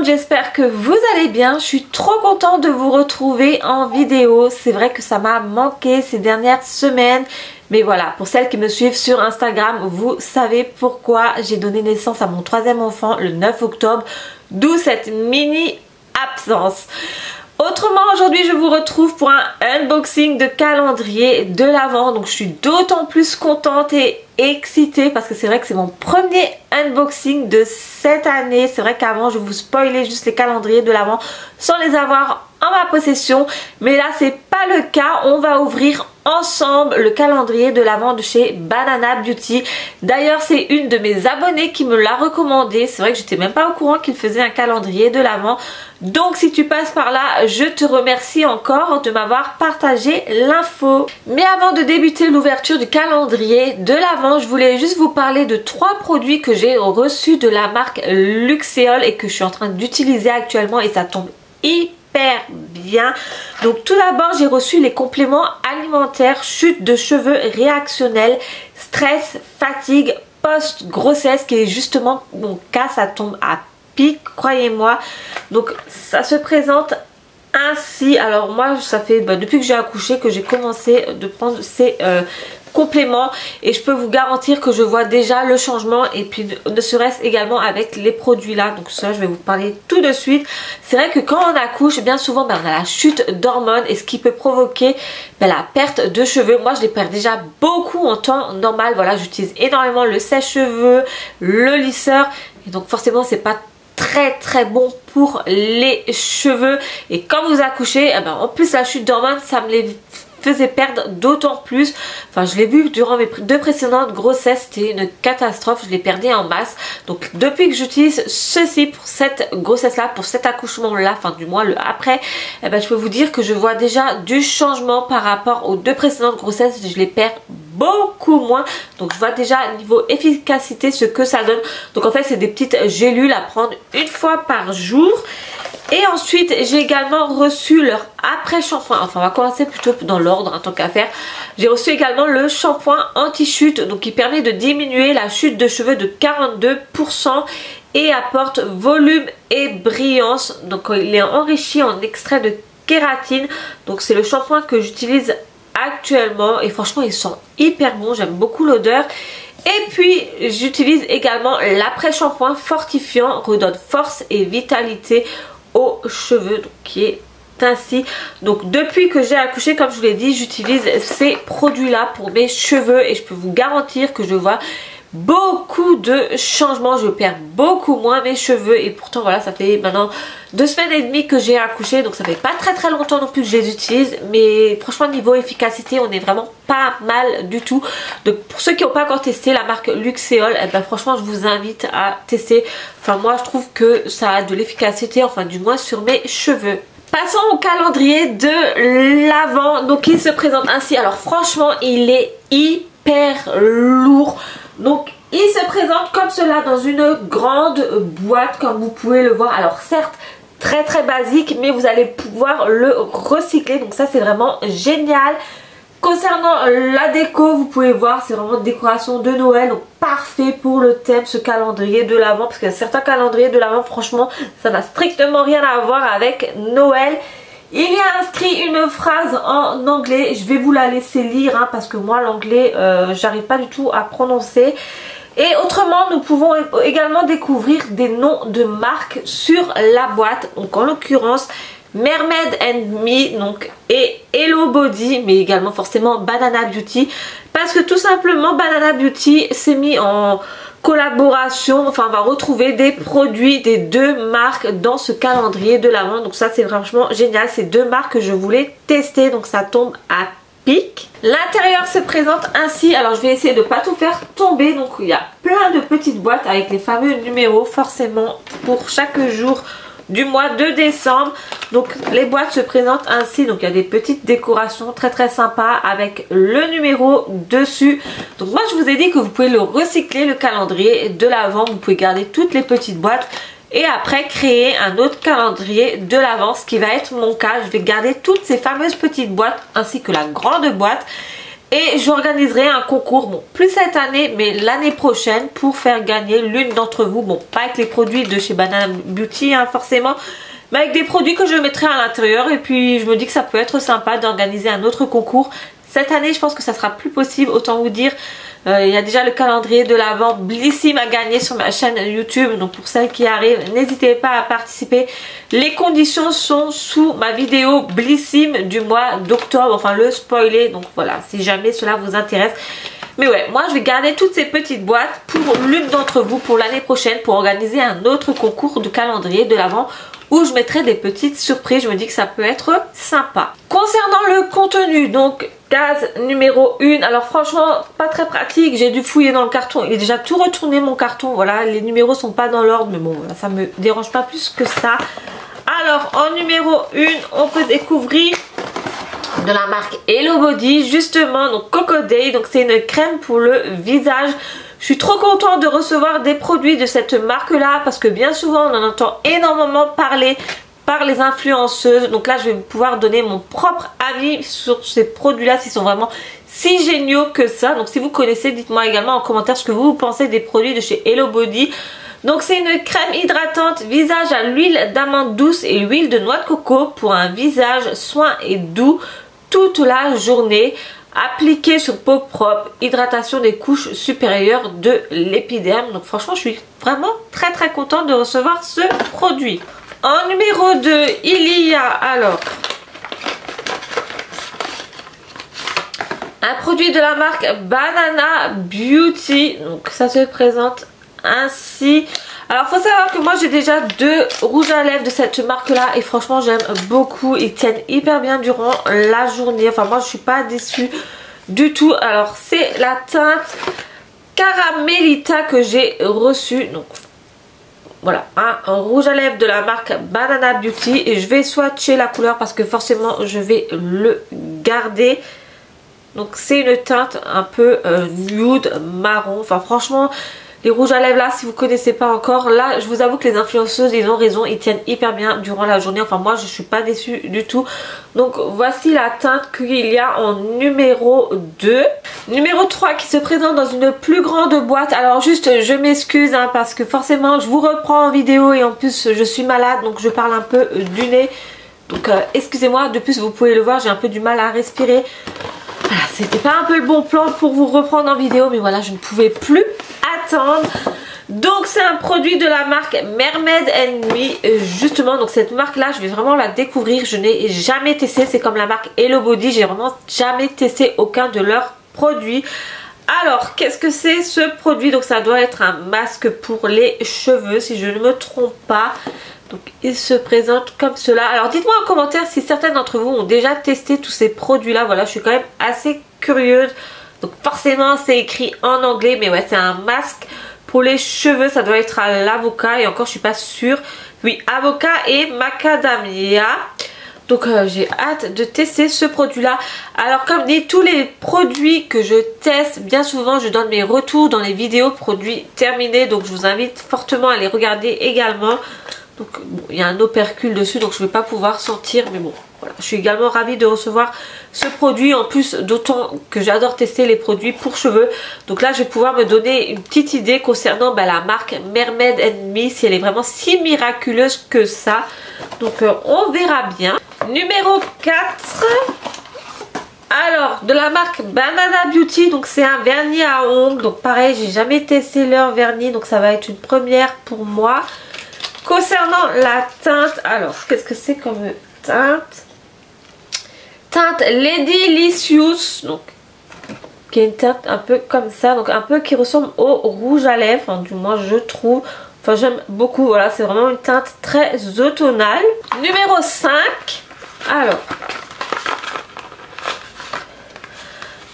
monde, j'espère que vous allez bien. Je suis trop contente de vous retrouver en vidéo. C'est vrai que ça m'a manqué ces dernières semaines. Mais voilà, pour celles qui me suivent sur Instagram, vous savez pourquoi j'ai donné naissance à mon troisième enfant le 9 octobre. D'où cette mini absence. Autrement, aujourd'hui je vous retrouve pour un unboxing de calendrier de l'Avent. Donc je suis d'autant plus contente et excitée parce que c'est vrai que c'est mon premier unboxing de cette année. C'est vrai qu'avant je vous spoilais juste les calendriers de l'Avent sans les avoir en ma possession. Mais là c'est pas le cas, on va ouvrir ensemble le calendrier de l'Avent de chez Banana Beauty. D'ailleurs c'est une de mes abonnées qui me l'a recommandé. C'est vrai que j'étais même pas au courant qu'il faisait un calendrier de l'Avent. Donc si tu passes par là, je te remercie encore de m'avoir partagé l'info. Mais avant de débuter l'ouverture du calendrier de l'Avent, je voulais juste vous parler de 3 produits que j'ai reçus de la marque Luxéol et que je suis en train d'utiliser actuellement et ça tombe hyper bien. Donc tout d'abord j'ai reçu les compléments alimentaires chute de cheveux réactionnels, stress, fatigue, post-grossesse qui est justement mon cas, ça tombe à pic, croyez-moi. Donc ça se présente ainsi. Alors moi ça fait depuis que j'ai accouché que j'ai commencé de prendre ces compléments et je peux vous garantir que je vois déjà le changement et puis ne serait-ce également avec les produits là. Donc ça je vais vous parler tout de suite. C'est vrai que quand on accouche bien souvent on a la chute d'hormones et ce qui peut provoquer la perte de cheveux. Moi je les perds déjà beaucoup en temps normal. Voilà, j'utilise énormément le sèche-cheveux, le lisseur et donc forcément c'est pas très bon pour les cheveux et quand vous accouchez en plus la chute d'hormones ça me les faisait perdre d'autant plus. Enfin je l'ai vu durant mes 2 précédentes grossesses, c'était une catastrophe, je les perdais en masse. Donc depuis que j'utilise ceci pour cette grossesse là, pour cet accouchement là, enfin du moins le après, je peux vous dire que je vois déjà du changement par rapport aux 2 précédentes grossesses. Je les perds beaucoup moins, donc je vois déjà niveau efficacité ce que ça donne. Donc en fait c'est des petites gélules à prendre une fois par jour. Et ensuite j'ai également reçu leur après shampoing, enfin on va commencer plutôt dans l'ordre en tant qu'à faire. J'ai reçu également le shampoing anti-chute, donc qui permet de diminuer la chute de cheveux de 42% et apporte volume et brillance. Donc il est enrichi en extrait de kératine, donc c'est le shampoing que j'utilise actuellement et franchement il sent hyper bon, j'aime beaucoup l'odeur. Et puis j'utilise également l'après-shampoing fortifiant, redonne force et vitalité aux cheveux, donc qui est ainsi. Donc depuis que j'ai accouché, comme je vous l'ai dit, j'utilise ces produits là pour mes cheveux et je peux vous garantir que je vois beaucoup de changements. Je perds beaucoup moins mes cheveux et pourtant voilà, ça fait maintenant 2 semaines et demie que j'ai accouché, donc ça fait pas très longtemps non plus que je les utilise, mais franchement niveau efficacité on est vraiment pas mal du tout. Donc pour ceux qui n'ont pas encore testé la marque Luxéol, franchement je vous invite à tester. Enfin moi je trouve que ça a de l'efficacité, enfin du moins sur mes cheveux. Passons au calendrier de l'Avent. Donc il se présente ainsi. Alors franchement il est hyper lourd. Donc il se présente comme cela dans une grande boîte comme vous pouvez le voir. Alors certes très basique, mais vous allez pouvoir le recycler, donc ça c'est vraiment génial. Concernant la déco, vous pouvez voir c'est vraiment une décoration de Noël, donc parfait pour le thème ce calendrier de l'Avent, parce que certains calendriers de l'Avent franchement ça n'a strictement rien à voir avec Noël. Il y a inscrit une phrase en anglais, je vais vous la laisser lire parce que moi l'anglais j'arrive pas du tout à prononcer. Et autrement nous pouvons également découvrir des noms de marques sur la boîte, donc en l'occurrence Mermaid and Me donc, et Hello Body, mais également forcément Banana Beauty, parce que tout simplement Banana Beauty s'est mis en collaboration, enfin on va retrouver des produits des 2 marques dans ce calendrier de l'Avent, donc ça c'est franchement génial. Ces 2 marques que je voulais tester, donc ça tombe à pic. L'intérieur se présente ainsi. Alors je vais essayer de ne pas tout faire tomber, donc il y a plein de petites boîtes avec les fameux numéros forcément pour chaque jour du mois de décembre. Donc les boîtes se présentent ainsi, donc il y a des petites décorations très sympas avec le numéro dessus. Donc moi je vous ai dit que vous pouvez le recycler, le calendrier de l'Avent, vous pouvez garder toutes les petites boîtes et après créer un autre calendrier de l'Avent, ce qui va être mon cas. Je vais garder toutes ces fameuses petites boîtes ainsi que la grande boîte Et j'organiserai un concours, bon, plus cette année, mais l'année prochaine, pour faire gagner l'une d'entre vous. Bon, pas avec les produits de chez Banana Beauty, hein, forcément, mais avec des produits que je mettrai à l'intérieur. Et puis, je me dis que ça peut être sympa d'organiser un autre concours. Cette année, je pense que ça sera plus possible, autant vous dire. Il y a déjà le calendrier de l'Avent Blissim à gagner sur ma chaîne YouTube. Donc pour celles qui arrivent, n'hésitez pas à participer. Les conditions sont sous ma vidéo Blissim du mois d'octobre. Enfin le spoiler. Donc voilà, si jamais cela vous intéresse. Mais ouais, moi je vais garder toutes ces petites boîtes pour l'une d'entre vous pour l'année prochaine. Pour organiser un autre concours de calendrier de l'Avent, où je mettrai des petites surprises. Je me dis que ça peut être sympa. Concernant le contenu, donc gaz numéro 1. Alors franchement, pas très pratique. J'ai dû fouiller dans le carton. Il est déjà tout retourné mon carton. Voilà, les numéros sont pas dans l'ordre. Mais bon, voilà, ça me dérange pas plus que ça. Alors, en numéro 1, on peut découvrir de la marque Hello Body. Justement, donc Coco Day. Donc c'est une crème pour le visage. Je suis trop contente de recevoir des produits de cette marque là parce que bien souvent on en entend énormément parler par les influenceuses. Donc là je vais pouvoir donner mon propre avis sur ces produits là, s'ils sont vraiment si géniaux que ça. Donc si vous connaissez, dites-moi également en commentaire ce que vous pensez des produits de chez Hello Body. Donc c'est une crème hydratante visage à l'huile d'amande douce et l'huile de noix de coco pour un visage soin et doux toute la journée. Appliqué sur peau propre, hydratation des couches supérieures de l'épiderme. Donc franchement je suis vraiment très contente de recevoir ce produit. En numéro 2, il y a alors un produit de la marque Banana Beauty. Donc ça se présente ainsi. Alors faut savoir que moi j'ai déjà 2 rouges à lèvres de cette marque là et franchement j'aime beaucoup. Ils tiennent hyper bien durant la journée. Enfin moi je suis pas déçue du tout. Alors c'est la teinte Caramelita que j'ai reçue. Donc voilà, un rouge à lèvres de la marque Banana Beauty. Et je vais swatcher la couleur parce que forcément je vais le garder. Donc c'est une teinte un peu nude marron. Enfin franchement les rouges à lèvres là, si vous ne connaissez pas encore, là je vous avoue que les influenceuses ils ont raison, ils tiennent hyper bien durant la journée. Enfin moi je suis pas déçue du tout. Donc voici la teinte qu'il y a en numéro 2. Numéro 3 qui se présente dans une plus grande boîte. Alors juste je m'excuse hein, parce que forcément je vous reprends en vidéo et en plus je suis malade donc je parle un peu du nez. Donc excusez-moi, de plus vous pouvez le voir, j'ai un peu du mal à respirer. Voilà, c'était pas un peu le bon plan pour vous reprendre en vidéo, mais voilà, je ne pouvais plus attendre. Donc c'est un produit de la marque Mermaid & Me. Justement, donc cette marque là je vais vraiment la découvrir. Je n'ai jamais testé, c'est comme la marque Hello Body, j'ai vraiment jamais testé aucun de leurs produits. Alors qu'est-ce que c'est ce produit? Donc ça doit être un masque pour les cheveux si je ne me trompe pas. Donc il se présente comme cela. Alors dites-moi en commentaire si certains d'entre vous ont déjà testé tous ces produits là. Voilà, je suis quand même assez curieuse. Donc forcément c'est écrit en anglais, mais ouais c'est un masque pour les cheveux. Ça doit être à l'avocat et encore je suis pas sûre. Oui, avocat et macadamia. Donc j'ai hâte de tester ce produit là. Alors comme dit, tous les produits que je teste, bien souvent je donne mes retours dans les vidéos produits terminés. Donc je vous invite fortement à les regarder également. Donc bon, il y a un opercule dessus donc je ne vais pas pouvoir sentir, mais bon voilà, je suis également ravie de recevoir ce produit, en plus d'autant que j'adore tester les produits pour cheveux. Donc là je vais pouvoir me donner une petite idée concernant la marque Mermaid & Me, si elle est vraiment si miraculeuse que ça. Donc on verra bien. Numéro 4, alors de la marque Banana Beauty, donc c'est un vernis à ongles. Donc pareil, j'ai jamais testé leur vernis, donc ça va être une première pour moi. Concernant la teinte, alors qu'est-ce que c'est comme teinte? Teinte Ladylicious, donc qui est une teinte un peu comme ça, donc un peu qui ressemble au rouge à lèvres, enfin, du moins je trouve. Enfin j'aime beaucoup, voilà, c'est vraiment une teinte très automnale. Numéro 5, alors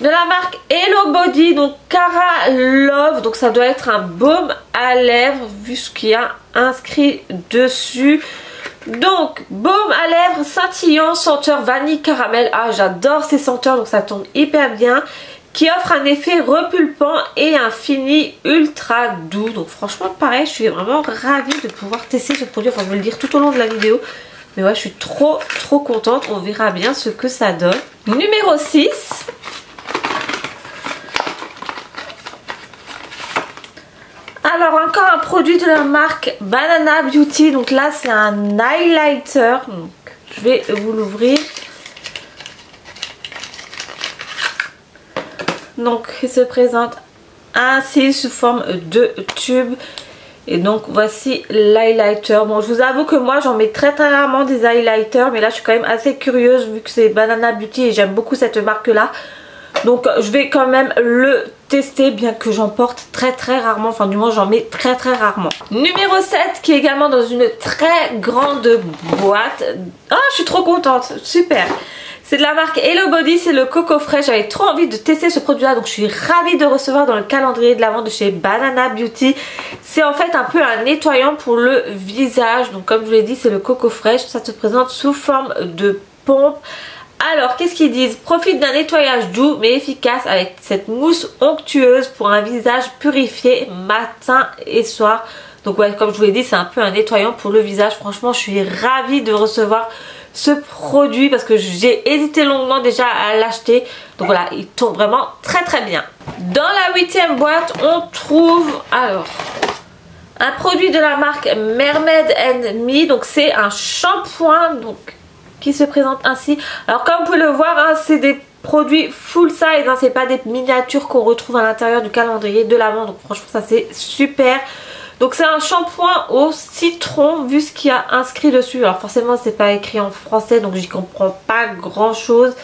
de la marque Hello Body, donc Cara Love, donc ça doit être un baume à lèvres vu ce qu'il y a inscrit dessus. Donc baume à lèvres scintillant, senteur vanille caramel. Ah j'adore ces senteurs, donc ça tombe hyper bien. Qui offre un effet repulpant et un fini ultra doux. Donc franchement pareil, je suis vraiment ravie de pouvoir tester ce produit. Enfin je vais le dire tout au long de la vidéo. Mais ouais, je suis trop contente. On verra bien ce que ça donne. Numéro 6. Alors encore un produit de la marque Banana Beauty. Donc là c'est un highlighter. Donc, je vais vous l'ouvrir. Donc il se présente ainsi sous forme de tube. Et donc voici l'highlighter. Bon, je vous avoue que moi j'en mets très rarement des highlighters, mais là je suis quand même assez curieuse vu que c'est Banana Beauty et j'aime beaucoup cette marque là. Donc je vais quand même le tester, bien que j'en porte très rarement, enfin du moins j'en mets très rarement. Numéro 7 qui est également dans une très grande boîte. Ah, je suis trop contente, super. C'est de la marque Hello Body, c'est le Coco Fresh. J'avais trop envie de tester ce produit là, donc je suis ravie de recevoir dans le calendrier de l'avant de chez Banana Beauty. C'est en fait un peu un nettoyant pour le visage. Donc comme je vous l'ai dit, c'est le Coco Fresh. Ça se présente sous forme de pompe. Alors qu'est-ce qu'ils disent? Profite d'un nettoyage doux mais efficace avec cette mousse onctueuse pour un visage purifié matin et soir. Donc ouais, comme je vous l'ai dit, c'est un peu un nettoyant pour le visage. Franchement, je suis ravie de recevoir ce produit parce que j'ai hésité longuement déjà à l'acheter. Donc voilà, il tombe vraiment très bien. Dans la 8e boîte, on trouve alors un produit de la marque Mermaid & Me. Donc c'est un shampoing donc qui se présente ainsi. Alors comme vous pouvez le voir, hein, c'est des produits full size, hein, c'est pas des miniatures qu'on retrouve à l'intérieur du calendrier de l'avant. Donc franchement ça c'est super. Donc c'est un shampoing au citron vu ce qu'il y a inscrit dessus. Alors forcément c'est pas écrit en français donc j'y comprends pas grand chose.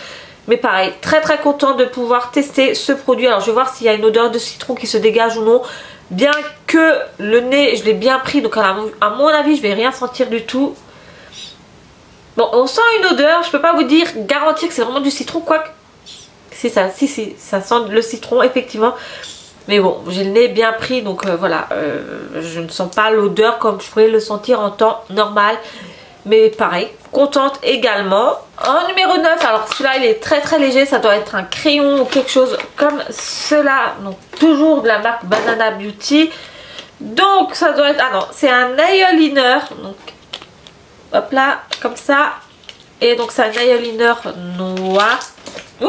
Mais pareil, très content de pouvoir tester ce produit. Alors je vais voir s'il y a une odeur de citron qui se dégage ou non. Bien que le nez je l'ai bien pris, donc à mon avis je vais rien sentir du tout. Bon, on sent une odeur, je peux pas vous dire, garantir que c'est vraiment du citron, quoique si ça sent le citron effectivement. Mais bon, j'ai le nez bien pris, donc voilà, je ne sens pas l'odeur comme je pourrais le sentir en temps normal. Mais pareil, contente également. En numéro 9, alors celui-là il est très léger, ça doit être un crayon ou quelque chose comme cela. Donc toujours de la marque Banana Beauty. Donc ça doit être, ah non, c'est un eyeliner. Donc hop là, comme ça. Et donc c'est un eyeliner noir. Ouh.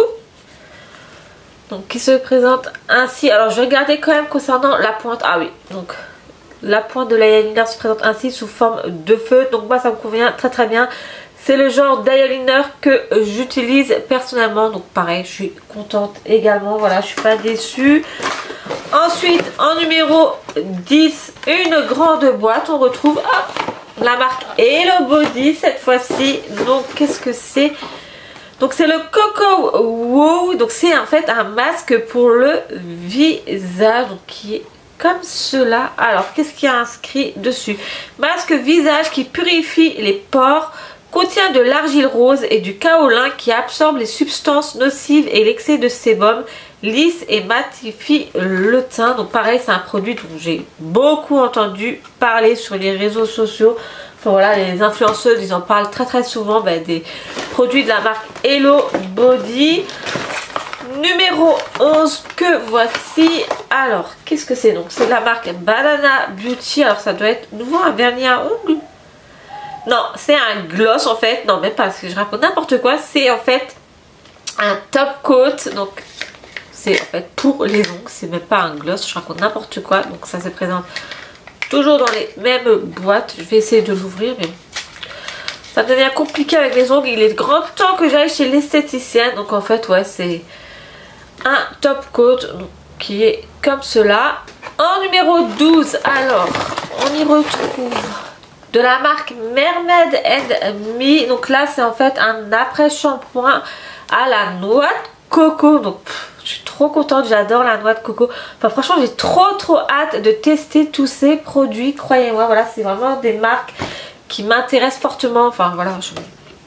Donc qui se présente ainsi. Alors je vais regarder quand même concernant la pointe. Ah oui, donc la pointe de l'eyeliner se présente ainsi sous forme de feutre. Donc moi ça me convient très bien. C'est le genre d'eyeliner que j'utilise personnellement. Donc pareil, je suis contente également. Voilà, je suis pas déçue. Ensuite en numéro 10, une grande boîte. On retrouve la marque Hello Body cette fois-ci. Donc qu'est-ce que c'est? Donc c'est le Coco Wow. Donc c'est en fait un masque pour le visage, donc qui est comme cela. Alors qu'est-ce qu'il y a inscrit dessus? Masque visage qui purifie les pores, contient de l'argile rose et du kaolin qui absorbe les substances nocives et l'excès de sébum, lisse et matifie le teint. Donc pareil, c'est un produit dont j'ai beaucoup entendu parler sur les réseaux sociaux. Enfin voilà, les influenceuses ils en parlent très souvent, des produits de la marque Hello Body. Numéro 11 que voici. Alors qu'est-ce que c'est? Donc c'est de la marque Banana Beauty. Alors ça doit être nouveau un vernis à ongles. Non, c'est un gloss en fait. Non, même pas, parce que je raconte n'importe quoi. C'est en fait un top coat. Donc c'est en fait pour les ongles. C'est même pas un gloss, je raconte n'importe quoi. Donc ça se présente toujours dans les mêmes boîtes. Je vais essayer de l'ouvrir, mais ça devient compliqué avec les ongles. Il est grand temps que j'aille chez l'esthéticienne. Donc en fait, ouais, c'est un top coat qui est comme cela. En numéro 12, alors, on y retrouve de la marque Mermaid & Me. Donc là, c'est en fait un après-shampoing à la noix de coco. Donc je suis trop contente, j'adore la noix de coco. Enfin franchement j'ai trop hâte de tester tous ces produits, croyez-moi. Voilà, c'est vraiment des marques qui m'intéressent fortement. Enfin voilà, j'ai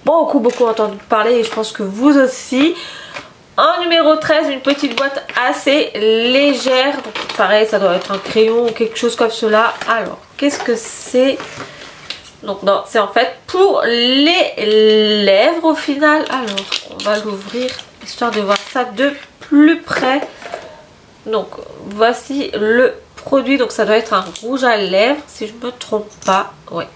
beaucoup entendu parler et je pense que vous aussi. En numéro 13, une petite boîte assez légère. Donc pareil, ça doit être un crayon ou quelque chose comme cela. Alors qu'est-ce que c'est? Donc non, c'est en fait pour les lèvres au final. Alors on va l'ouvrir histoire de voir ça de plus près. Donc voici le produit. Donc ça doit être un rouge à lèvres si je me trompe pas. Ouais.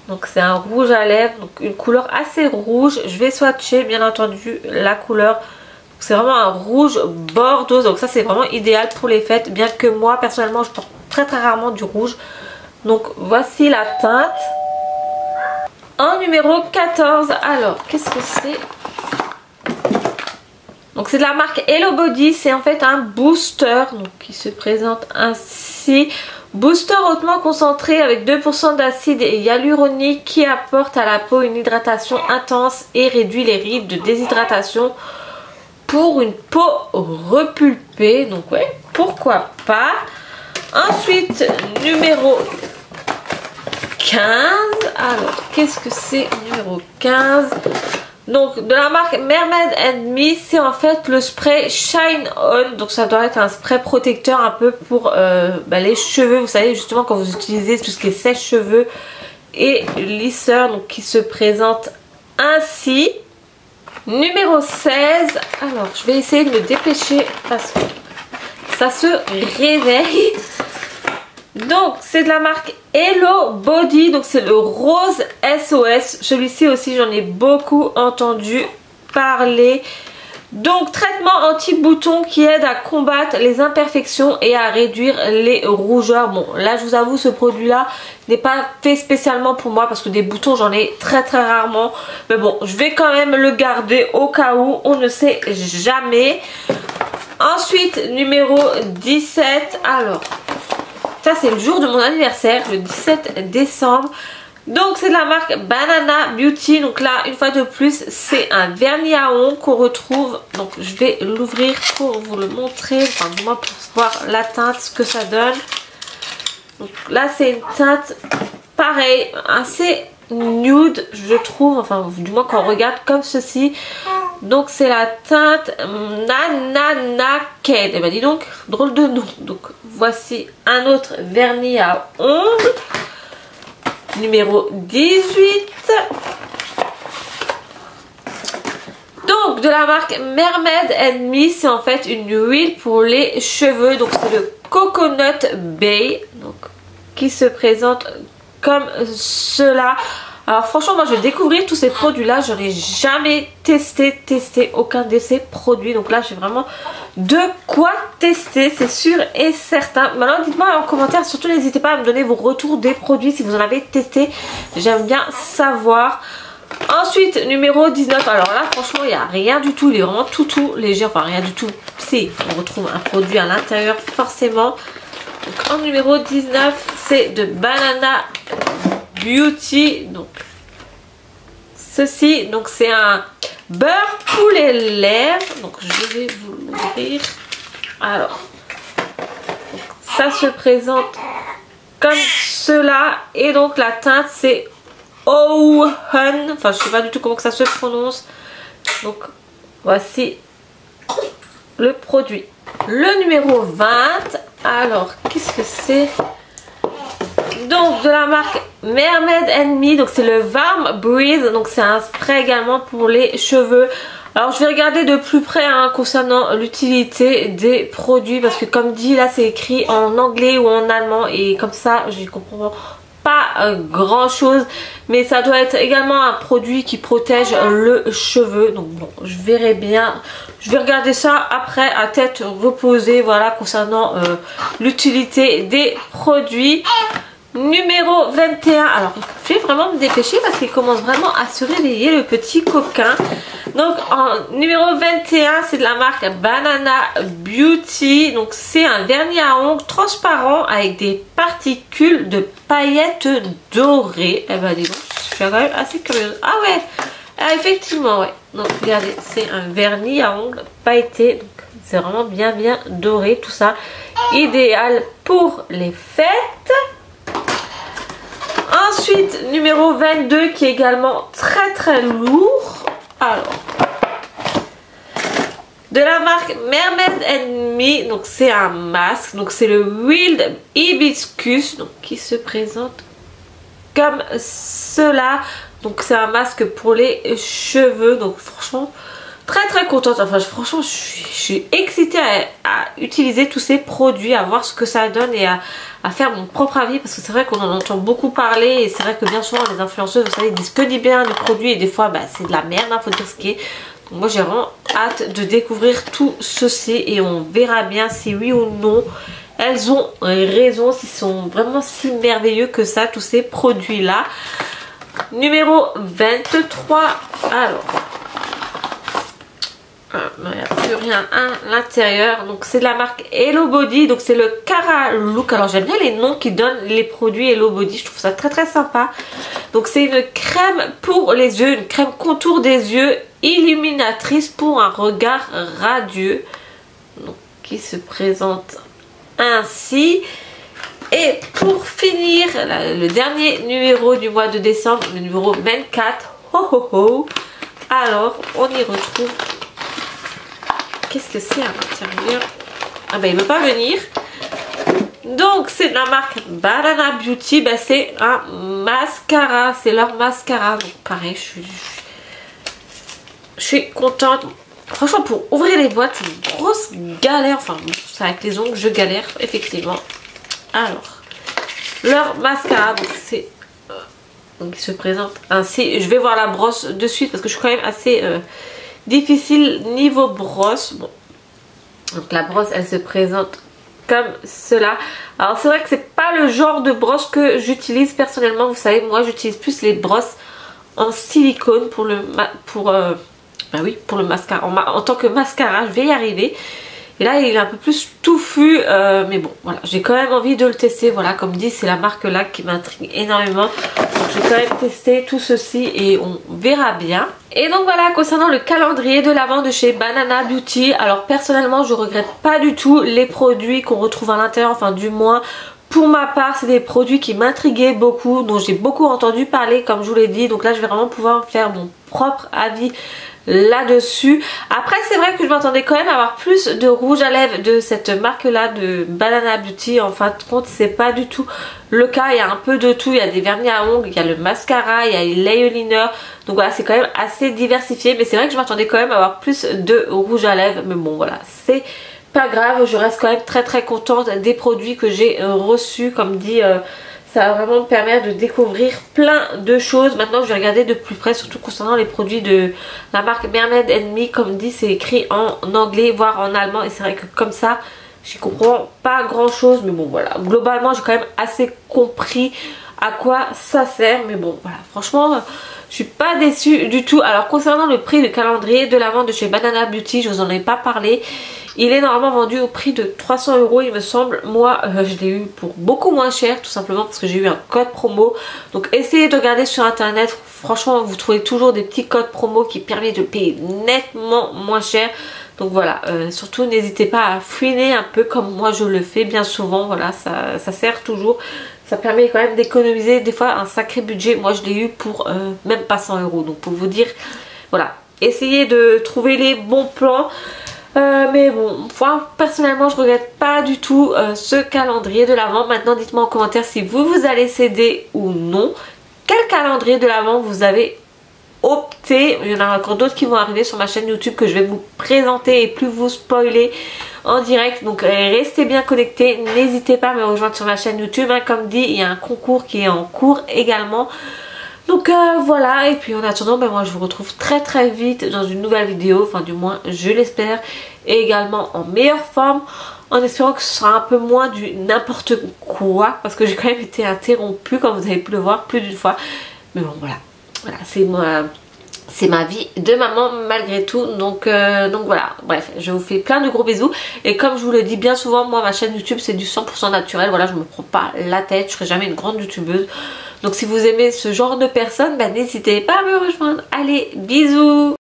Donc c'est un rouge à lèvres, donc une couleur assez rouge. Je vais swatcher bien entendu la couleur. C'est vraiment un rouge bordeaux. Donc ça c'est vraiment idéal pour les fêtes. Bien que moi personnellement je porte très rarement du rouge. Donc voici la teinte. En numéro 14, alors qu'est-ce que c'est? Donc c'est de la marque Hello Body, c'est en fait un booster donc qui se présente ainsi. Booster hautement concentré avec 2% d'acide hyaluronique qui apporte à la peau une hydratation intense et réduit les rides de déshydratation pour une peau repulpée. Donc ouais, pourquoi pas. Ensuite, numéro 15. Alors, qu'est-ce que c'est numéro 15? Donc de la marque Mermaid & Me, c'est en fait le spray Shine On. Donc ça doit être un spray protecteur un peu pour les cheveux. Vous savez justement quand vous utilisez tout ce qui est sèche-cheveux et lisseur, donc qui se présente ainsi. Numéro 16. Alors je vais essayer de me dépêcher parce que ça se réveille. Donc c'est de la marque Hello Body, donc c'est le rose SOS. Celui-ci aussi j'en ai beaucoup entendu parler. Donc traitement anti-bouton qui aide à combattre les imperfections et à réduire les rougeurs. Bon là je vous avoue ce produit là n'est pas fait spécialement pour moi parce que des boutons j'en ai très rarement. Mais bon je vais quand même le garder au cas où, on ne sait jamais. Ensuite numéro 17, alors ça c'est le jour de mon anniversaire, le 17 décembre. Donc c'est de la marque Banana Beauty. Donc là une fois de plus c'est un vernis à ongles qu'on retrouve. Donc je vais l'ouvrir pour vous le montrer, enfin du moins pour voir la teinte, ce que ça donne. Donc là c'est une teinte pareil, assez nude je trouve, enfin du moins quand on regarde comme ceci. Donc c'est la teinte Nanaked. Et ben dis donc, drôle de nom. Donc voici un autre vernis à ongles. Numéro 18. Donc de la marque Mermaid & Me, c'est en fait une huile pour les cheveux. Donc c'est le Coconut Bay. Donc qui se présente comme cela. Alors franchement moi je vais découvrir tous ces produits là, je n'ai jamais testé aucun de ces produits. Donc là j'ai vraiment de quoi tester, c'est sûr et certain. Maintenant dites-moi en commentaire, surtout n'hésitez pas à me donner vos retours des produits si vous en avez testé. J'aime bien savoir. Ensuite numéro 19, alors là franchement il n'y a rien du tout, il est vraiment tout léger, enfin rien du tout. Si on retrouve un produit à l'intérieur forcément. Donc en numéro 19 c'est de Banana Beauty. Donc ceci, donc c'est un beurre pour les lèvres. Donc je vais vous l'ouvrir. Alors donc, ça se présente comme cela et donc la teinte c'est Owen, enfin je sais pas du tout comment que ça se prononce. Donc voici le produit. Le numéro 20, alors qu'est-ce que c'est? Donc de la marque Mermaid & Me, donc c'est le Warm Breeze, donc c'est un spray également pour les cheveux. Alors je vais regarder de plus près concernant l'utilité des produits parce que comme dit là c'est écrit en anglais ou en allemand et comme ça je ne comprends pas grand chose, mais ça doit être également un produit qui protège le cheveu. Donc bon je verrai bien, je vais regarder ça après à tête reposée, voilà concernant l'utilité des produits. Numéro 21, alors je vais vraiment me dépêcher parce qu'il commence vraiment à se réveiller le petit coquin. Donc en numéro 21 c'est de la marque Banana Beauty. Donc c'est un vernis à ongles transparent avec des particules de paillettes dorées. Eh ben dis donc, je suis quand même assez curieuse. Ah ouais, ah, effectivement ouais. Donc regardez, c'est un vernis à ongles pailleté. Donc c'est vraiment bien doré tout ça. Idéal pour les fêtes. Ensuite numéro 22 qui est également très lourd. Alors de la marque Mermaid & Me, donc c'est un masque, donc c'est le Wild Hibiscus, donc qui se présente comme cela. Donc c'est un masque pour les cheveux. Donc franchement très contente, enfin franchement je suis excitée à utiliser tous ces produits, à voir ce que ça donne et à faire mon propre avis parce que c'est vrai qu'on en entend beaucoup parler et c'est vrai que bien souvent les influenceuses vous savez disent que du bien du produit et des fois bah, c'est de la merde, faut dire ce qui est. Donc moi j'ai vraiment hâte de découvrir tout ceci et on verra bien si oui ou non elles ont raison, ils sont vraiment si merveilleux que ça, tous ces produits là. Numéro 23, alors il n'y a plus rien à l'intérieur, donc c'est de la marque Hello Body, donc c'est le Cara Look. Alors j'aime bien les noms qui donnent les produits Hello Body, je trouve ça très sympa. Donc c'est une crème pour les yeux, une crème contour des yeux illuminatrice pour un regard radieux, donc qui se présente ainsi. Et pour finir, le dernier numéro du mois de décembre, le numéro 24, alors on y retrouve, qu'est-ce que c'est à l'intérieur? Ah ben il ne veut pas venir. Donc c'est de la marque Banana Beauty, ben, c'est un mascara, c'est leur mascara, donc pareil je suis contente. Franchement pour ouvrir les boîtes c'est une grosse galère, enfin c'est avec les ongles je galère effectivement. Alors leur mascara, donc c'est donc il se présente ainsi. Je vais voir la brosse de suite parce que je suis quand même assez difficile niveau brosse. Bon. Donc la brosse elle se présente comme cela. Alors c'est vrai que c'est pas le genre de brosse que j'utilise personnellement. Vous savez, moi j'utilise plus les brosses en silicone pour le mascara. En tant que mascara, je vais y arriver. Et là il est un peu plus touffu, mais bon voilà, j'ai quand même envie de le tester. Voilà, comme dit, c'est la marque là qui m'intrigue énormément. Donc je vais quand même tester tout ceci et on verra bien. Et donc voilà, concernant le calendrier de l'Avent de chez Banana Beauty, alors personnellement je regrette pas du tout les produits qu'on retrouve à l'intérieur, enfin du moins pour ma part c'est des produits qui m'intriguaient beaucoup, dont j'ai beaucoup entendu parler comme je vous l'ai dit. Donc là je vais vraiment pouvoir faire mon propre avis là-dessus. Après c'est vrai que je m'attendais quand même à avoir plus de rouge à lèvres de cette marque là de Banana Beauty. En fin de compte c'est pas du tout le cas, il y a un peu de tout, il y a des vernis à ongles, il y a le mascara, il y a les l'eyeliner. Donc voilà, c'est quand même assez diversifié, mais c'est vrai que je m'attendais quand même à avoir plus de rouge à lèvres, mais bon voilà, c'est pas grave, je reste quand même très contente des produits que j'ai reçus. Comme dit, ça va vraiment me permettre de découvrir plein de choses. Maintenant je vais regarder de plus près, surtout concernant les produits de la marque Mermaid & Me. Comme dit, c'est écrit en anglais voire en allemand, et c'est vrai que comme ça j'y comprends pas grand chose, mais bon voilà, globalement j'ai quand même assez compris à quoi ça sert. Mais bon voilà, franchement je suis pas déçue du tout. Alors concernant le prix du calendrier de l'Avent de chez Banana Beauty, je vous en ai pas parlé. Il est normalement vendu au prix de 300 € il me semble. Moi je l'ai eu pour beaucoup moins cher, tout simplement parce que j'ai eu un code promo. Donc essayez de regarder sur internet, franchement vous trouvez toujours des petits codes promo qui permettent de payer nettement moins cher. Donc voilà, surtout n'hésitez pas à fouiner un peu comme moi je le fais bien souvent. Voilà, ça sert toujours. Ça permet quand même d'économiser des fois un sacré budget. Moi je l'ai eu pour même pas 100 €. Donc pour vous dire, voilà, essayez de trouver les bons plans. Mais bon, moi personnellement je regrette pas du tout ce calendrier de l'Avent. Maintenant dites-moi en commentaire si vous allez céder ou non. Quel calendrier de l'Avent vous avez opté? Il y en a encore d'autres qui vont arriver sur ma chaîne YouTube que je vais vous présenter et plus vous spoiler en direct. Donc restez bien connectés, n'hésitez pas à me rejoindre sur ma chaîne YouTube, hein. Comme dit, il y a un concours qui est en cours également. Donc voilà, et puis en attendant, moi je vous retrouve très vite dans une nouvelle vidéo, enfin du moins je l'espère, et également en meilleure forme, en espérant que ce sera un peu moins du n'importe quoi, parce que j'ai quand même été interrompue comme vous avez pu le voir plus d'une fois. Mais bon voilà, c'est ma vie de maman malgré tout. Donc voilà, bref, je vous fais plein de gros bisous. Et comme je vous le dis bien souvent, moi ma chaîne YouTube c'est du 100% naturel. Voilà, je me prends pas la tête, je serai jamais une grande youtubeuse. Donc si vous aimez ce genre de personnes, bah, n'hésitez pas à me rejoindre. Allez, bisous!